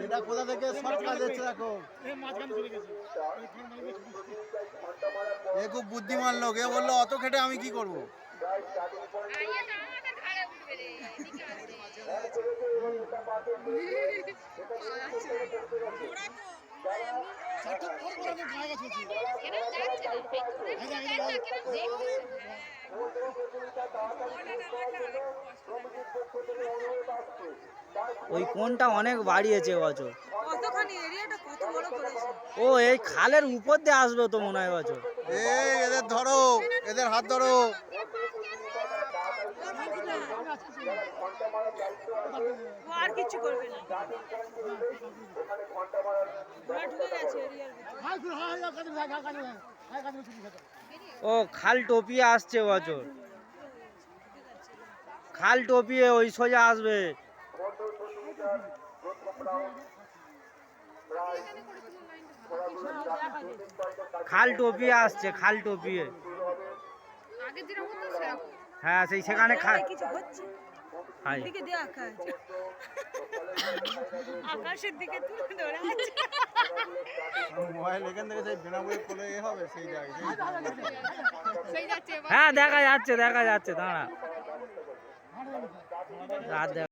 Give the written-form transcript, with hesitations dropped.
এটা কোথা থেকে শর্ট কাজ হচ্ছে দেখো, এ খুব বুদ্ধিমান লোক, এ বললো অত খেটে আমি কি করবো। ওই কোনটা অনেক বাড়িয়েছে বছর, ও এই খালের উপর দিয়ে আসবে তো মনে হয় বছর। এদের ধরো, এদের হাত ধরো। আর কিছু করবে না, ঢুকে গেছে ও খাল টপিয়ে আসছে বছর, খাল টপিয়ে ওই সোজা আসবে। খাল টপিয়ে আসছে, খাল টপিয়ে। হ্যাঁ সেই সেখানে খাল আকাশের দিকে তুলে ধরে আছে। মোবাইল এখান থেকে সেই বেনামূল্যে কোলে এ হবে সেই জায়গায়। হ্যাঁ দেখা যাচ্ছে, দেখা যাচ্ছে, দাঁড়া রাত